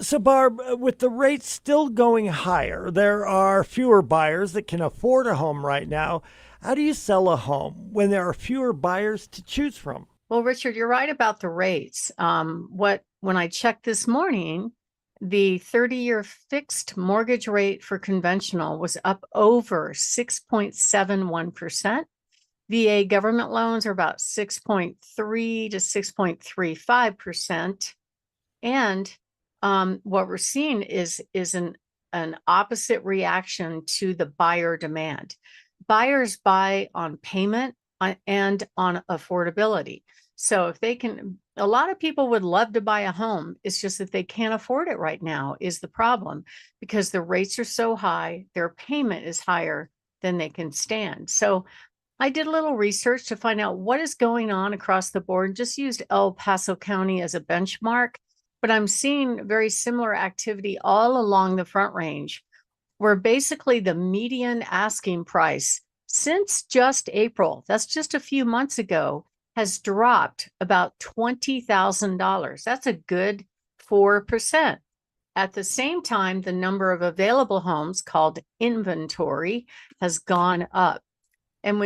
So, Barb, with the rates still going higher, there are fewer buyers that can afford a home right now. How do you sell a home when there are fewer buyers to choose from? Well, Richard, you're right about the rates. When I checked this morning, the 30-year fixed mortgage rate for conventional was up over 6.71%. VA government loans are about 6.3 to 6.35%. And what we're seeing is an opposite reaction to the buyer demand. Buyers buy on payment and on affordability. So if they can, a lot of people would love to buy a home. It's just that they can't afford it right now is the problem because the rates are so high, their payment is higher than they can stand. So I did a little research to find out what is going on across the board, just used El Paso County as a benchmark, but I'm seeing very similar activity all along the Front Range, where basically the median asking price since just April, that's just a few months ago, has dropped about $20,000. That's a good 4%. At the same time, the number of available homes called inventory has gone up. And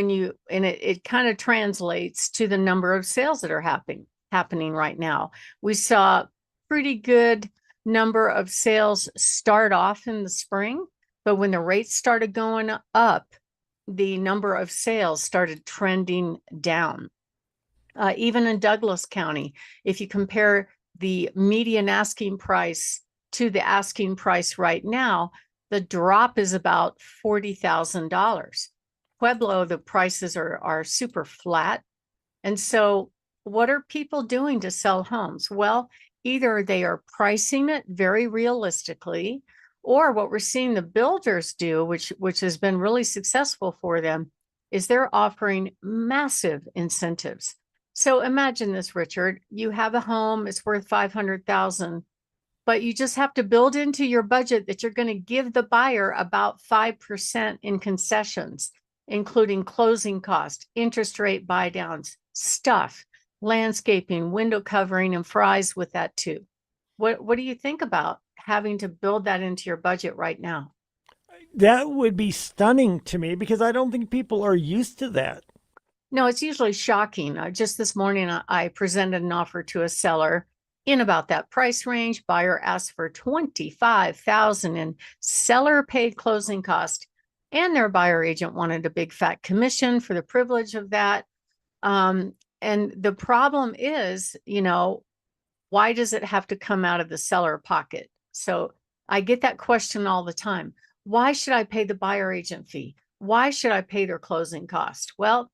it kind of translates to the number of sales that are happening right now. We saw pretty good number of sales start off in the spring, but when the rates started going up, the number of sales started trending down. Even in Douglas County, if you compare the median asking price to the asking price right now, the drop is about $40,000. Pueblo, the prices are super flat. And so what are people doing to sell homes? Well, either they are pricing it very realistically, or what we're seeing the builders do, which has been really successful for them, is they're offering massive incentives. So imagine this, Richard. You have a home, it's worth 500,000, but you just have to build into your budget that you're going to give the buyer about 5% in concessions, including closing cost, interest rate buy downs, stuff, landscaping, window covering, and fries with that too. What do you think about having to build that into your budget right now? That would be stunning to me because I don't think people are used to that. No, it's usually shocking. Just this morning, I presented an offer to a seller in about that price range. Buyer asked for 25,000 and seller paid closing cost. And their buyer agent wanted a big fat commission for the privilege of that. And the problem is, why does it have to come out of the seller pocket? So I get that question all the time. Why should I pay the buyer agent fee? Why should I pay their closing cost? Well,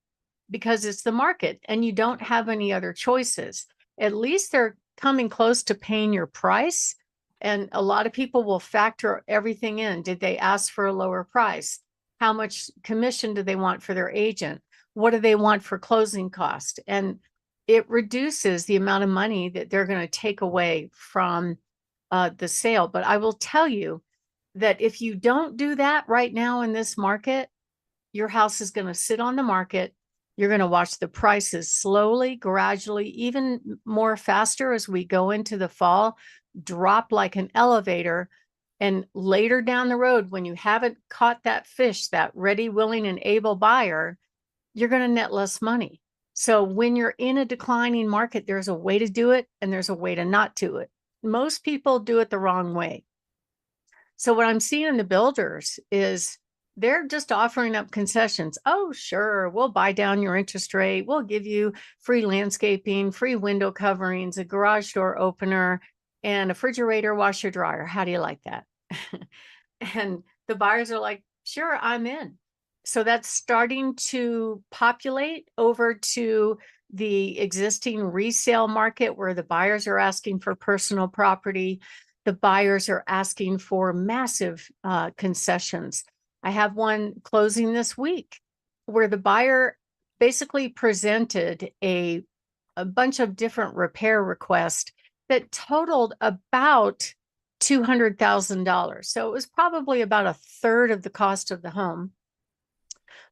because it's the market and you don't have any other choices. At least they're coming close to paying your price. And a lot of people will factor everything in. Did they ask for a lower price? How much commission do they want for their agent? What do they want for closing cost? And it reduces the amount of money that they're going to take away from the sale. But I will tell you that if you don't do that right now in this market, your house is going to sit on the market. You're going to watch the prices slowly, gradually, even more faster as we go into the fall, drop like an elevator. And later down the road, when you haven't caught that fish, that ready, willing, and able buyer, you're going to net less money. So when you're in a declining market, there's a way to do it and there's a way to not do it. Most people do it the wrong way. So what I'm seeing in the builders is they're just offering up concessions. Oh, sure, we'll buy down your interest rate. We'll give you free landscaping, free window coverings, a garage door opener, and a refrigerator, washer, dryer. How do you like that? And the buyers are like, sure, I'm in. So that's starting to populate over to the existing resale market where the buyers are asking for personal property. The buyers are asking for massive concessions. I have one closing this week where the buyer basically presented a bunch of different repair requests that totaled about $200,000. So it was probably about a third of the cost of the home.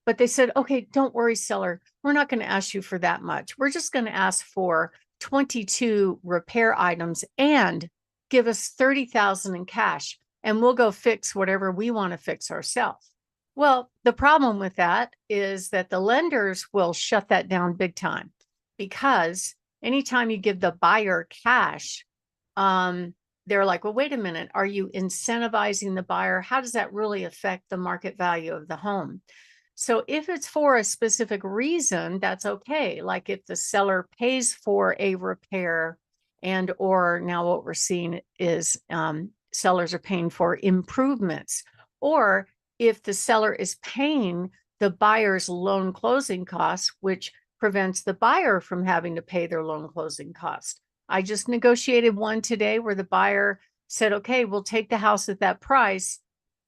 But they said, okay, don't worry, seller. We're not going to ask you for that much. We're just going to ask for 22 repair items and give us 30,000 in cash and we'll go fix whatever we want to fix ourselves. Well, the problem with that is that the lenders will shut that down big time, because anytime you give the buyer cash, they're like, well, wait a minute, are you incentivizing the buyer? How does that really affect the market value of the home? So if it's for a specific reason, that's okay. Like if the seller pays for a repair, and or now what we're seeing is sellers are paying for improvements, or if the seller is paying the buyer's loan closing costs, which prevents the buyer from having to pay their loan closing cost. I just negotiated one today where the buyer said, okay, we'll take the house at that price,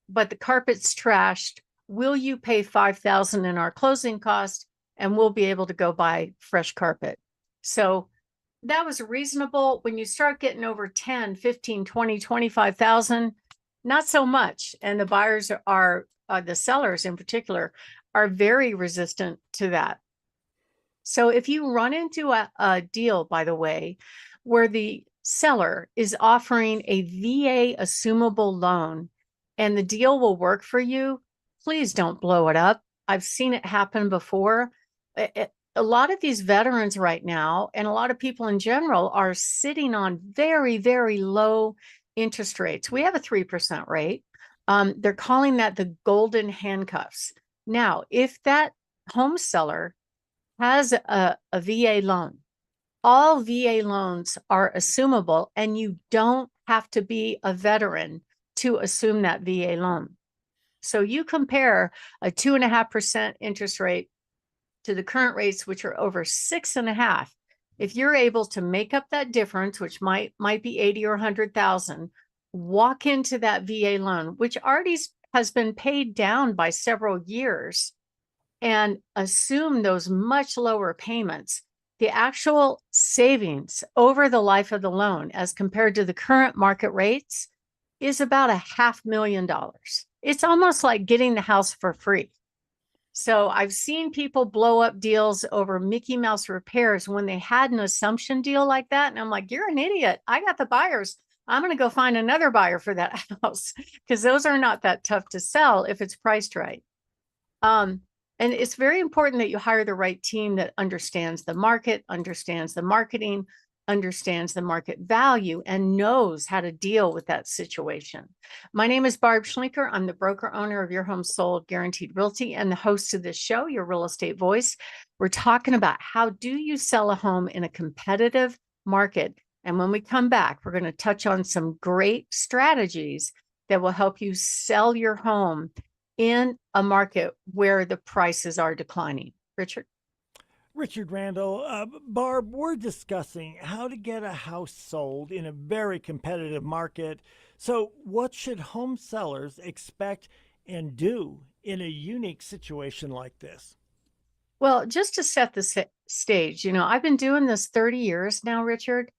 but the carpet's trashed. Will you pay $5,000 in our closing cost? And we'll be able to go buy fresh carpet. So that was reasonable. When you start getting over 10, 15, 20, 25,000, not so much. And the buyers are, the sellers in particular, are very resistant to that. So if you run into a deal, by the way, where the seller is offering a VA assumable loan and the deal will work for you, please don't blow it up. I've seen it happen before. A lot of these veterans right now, and a lot of people in general, are sitting on very, very low interest rates. We have a 3% rate. They're calling that the golden handcuffs. Now, if that home seller has a VA loan, all VA loans are assumable, and you don't have to be a veteran to assume that VA loan. So you compare a 2.5% interest rate to the current rates, which are over 6.5. If you're able to make up that difference, which might be 80 or 100,000, walk into that VA loan, which already has been paid down by several years, and assume those much lower payments. The actual savings over the life of the loan as compared to the current market rates is about $500,000. It's almost like getting the house for free. So I've seen people blow up deals over Mickey Mouse repairs when they had an assumption deal like that. And I'm like, you're an idiot. I got the buyers. I'm going to go find another buyer for that house, because those are not that tough to sell if it's priced right. And it's very important that you hire the right team that understands the market, understands the marketing, understands the market value, and knows how to deal with that situation. My name is Barb Schlinker. I'm the broker owner of Your Home Sold Guaranteed Realty and the host of this show, Your Real Estate Voice. We're talking about how do you sell a home in a competitive market. And when we come back, we're going to touch on some great strategies that will help you sell your home in a market where the prices are declining. Richard? Richard Randall, Barb, we're discussing how to get a house sold in a very competitive market. So, what should home sellers expect and do in a unique situation like this? Well, just to set the stage, I've been doing this 30 years now, Richard,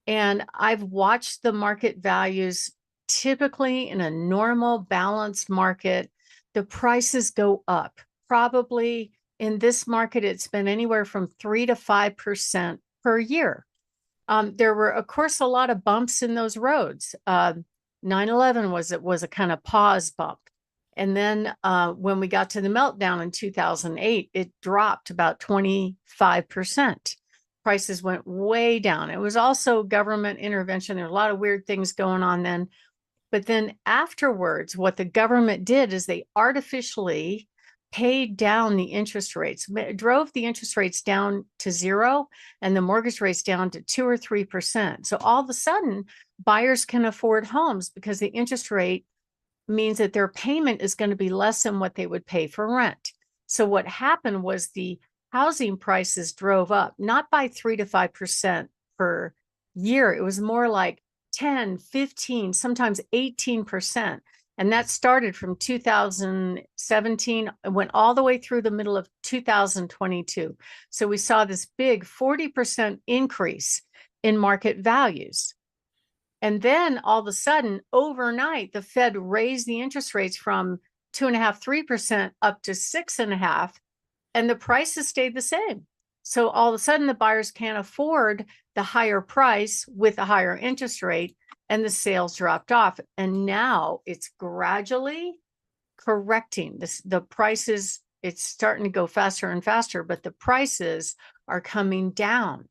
and I've watched the market values. Typically in a normal, balanced market, the prices go up. Probably in this market, it's been anywhere from 3 to 5% per year. There were, of course, a lot of bumps in those roads. 9/11 was a kind of pause bump. And then when we got to the meltdown in 2008, it dropped about 25%. Prices went way down. It was also government intervention. There were a lot of weird things going on then. But then afterwards, what the government did is they artificially paid down the interest rates, drove the interest rates down to zero and the mortgage rates down to 2 or 3%. So all of a sudden, buyers can afford homes because the interest rate means that their payment is going to be less than what they would pay for rent. So what happened was the housing prices drove up, not by 3 to 5% per year. It was more like 10, 15, sometimes 18%. And that started from 2017, went all the way through the middle of 2022. So we saw this big 40% increase in market values. And then all of a sudden, overnight, the Fed raised the interest rates from 2.5%, 3% up to 6.5%, and the prices stayed the same. So all of a sudden, the buyers can't afford the higher price with a higher interest rate. and the sales dropped off. And now it's gradually correcting the prices. It's starting to go faster and faster, but the prices are coming down.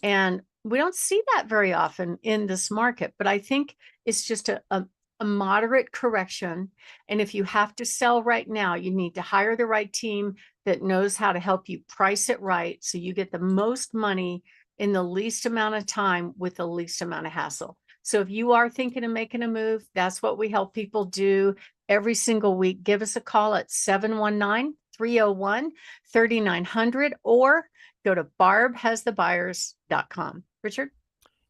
And we don't see that very often in this market, but I think it's just a moderate correction. And if you have to sell right now, you need to hire the right team that knows how to help you price it right so you get the most money in the least amount of time with the least amount of hassle. So if you are thinking of making a move, that's what we help people do every single week. Give us a call at 719-301-3900 or go to barbhasthebuyers.com. Richard?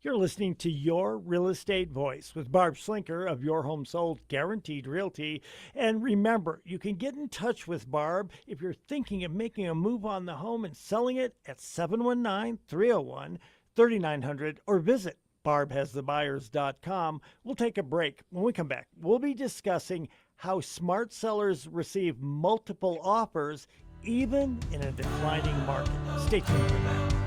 You're listening to Your Real Estate Voice with Barb Schlinker of Your Home Sold Guaranteed Realty. And remember, you can get in touch with Barb if you're thinking of making a move on the home and selling it at 719-301-3900 or visit barbhasthebuyers.com. We'll take a break. When we come back, we'll be discussing how smart sellers receive multiple offers even in a declining market. Stay tuned for that.